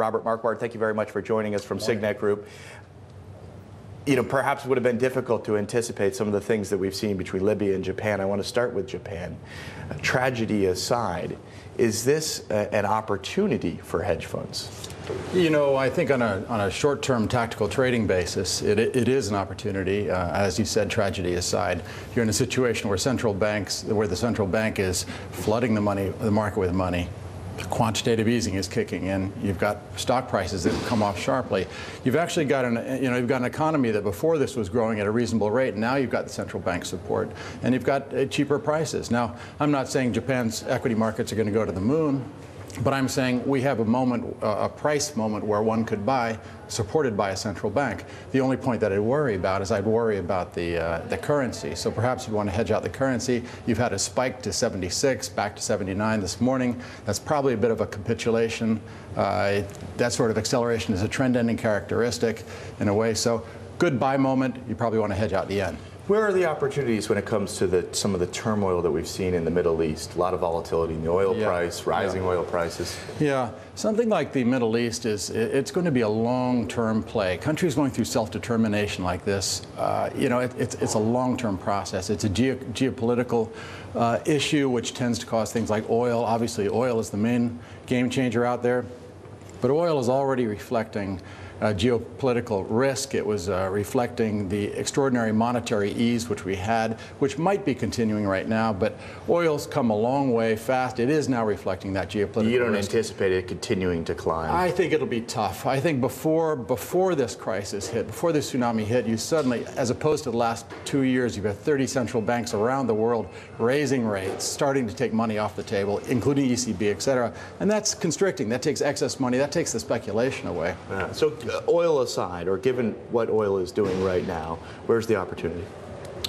Robert Marquardt, thank you very much for joining us from Signet Group. You know, perhaps it would have been difficult to anticipate some of the things that we've seen between Libya and Japan. I want to start with Japan. Tragedy aside, is this an opportunity for hedge funds? You know, I think on a short-term tactical trading basis, it is an opportunity. As you said, tragedy aside, you're in a situation where the central bank is flooding the market with money. Quantitative easing is kicking in. You've got stock prices that have come off sharply. You've actually got you've got an economy that before this was growing at a reasonable rate, and now you've got the central bank support, and you've got cheaper prices. Now, I'm not saying Japan's equity markets are going to go to the moon, but I'm saying we have a moment, a price moment where one could buy, supported by a central bank. The only point that I'd worry about is I'd worry about the currency. So perhaps you want to hedge out the currency. You've had a spike to 76, back to 79 this morning. That's probably a bit of a capitulation. That sort of acceleration is a trend-ending characteristic in a way. So good buy moment. You probably want to hedge out the yen. Where are the opportunities when it comes to some of the turmoil that we've seen in the Middle East? A lot of volatility in the oil price, rising oil prices. Yeah, something like the Middle East it's going to be a long-term play. Countries going through self-determination like this, you know, it's a long-term process. It's a geopolitical issue which tends to cause things like oil. Obviously, oil is the main game changer out there, but oil is already reflecting geopolitical risk. It was reflecting the extraordinary monetary ease which we had, which might be continuing right now, but oil's come a long way fast. It is now reflecting that geopolitical risk. You don't anticipate it continuing to climb? I think it'll be tough. I think before this crisis hit, before this tsunami hit, you suddenly, as opposed to the last 2 years, you've got 30 central banks around the world raising rates, starting to take money off the table, including ECB, et cetera. And that's constricting. That takes excess money. That takes the speculation away. So oil aside, or given what oil is doing right now, where's the opportunity?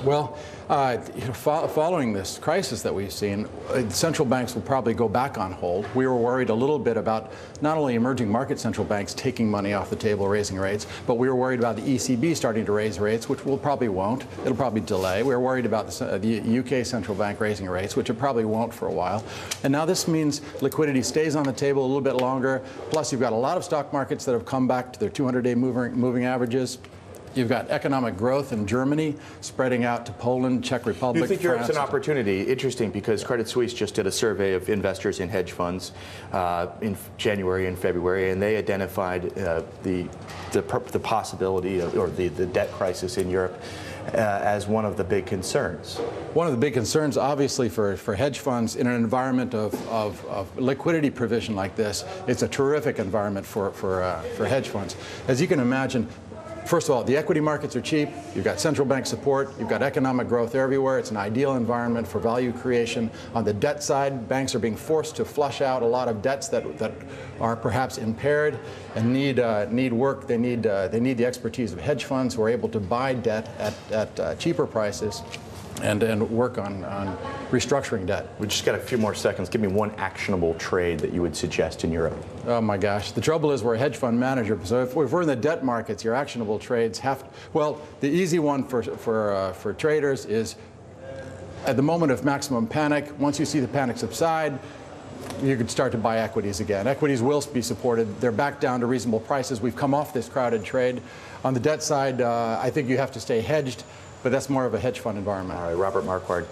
Well, following this crisis that we've seen, central banks will probably go back on hold. We were worried a little bit about not only emerging market central banks taking money off the table, raising rates, but we were worried about the ECB starting to raise rates, which probably won't. It'll probably delay. We were worried about the UK central bank raising rates, which it probably won't for a while. And now this means liquidity stays on the table a little bit longer. Plus, you've got a lot of stock markets that have come back to their 200-day moving averages. You've got economic growth in Germany spreading out to Poland, Czech Republic, You think France. Europe's an opportunity? Interesting, because Credit Suisse just did a survey of investors in hedge funds in January and February, and they identified the possibility or the debt crisis in Europe as one of the big concerns. One of the big concerns, obviously, for hedge funds in an environment of liquidity provision like this, it's a terrific environment for hedge funds. As you can imagine, first of all, the equity markets are cheap. You've got central bank support. You've got economic growth everywhere. It's an ideal environment for value creation. On the debt side, banks are being forced to flush out a lot of debts that are perhaps impaired and need work. They need the expertise of hedge funds who are able to buy debt at cheaper prices and work on restructuring debt. We just got a few more seconds. Give me one actionable trade that you would suggest in Europe. Oh my gosh. The trouble is we're a hedge fund manager, so if we're in the debt markets, your actionable trades well, the easy one for traders is at the moment of maximum panic, once you see the panic subside, you could start to buy equities again. Equities will be supported. They're back down to reasonable prices. We've come off this crowded trade. On the debt side, I think you have to stay hedged, but that's more of a hedge fund environment. All right, Robert Marquardt.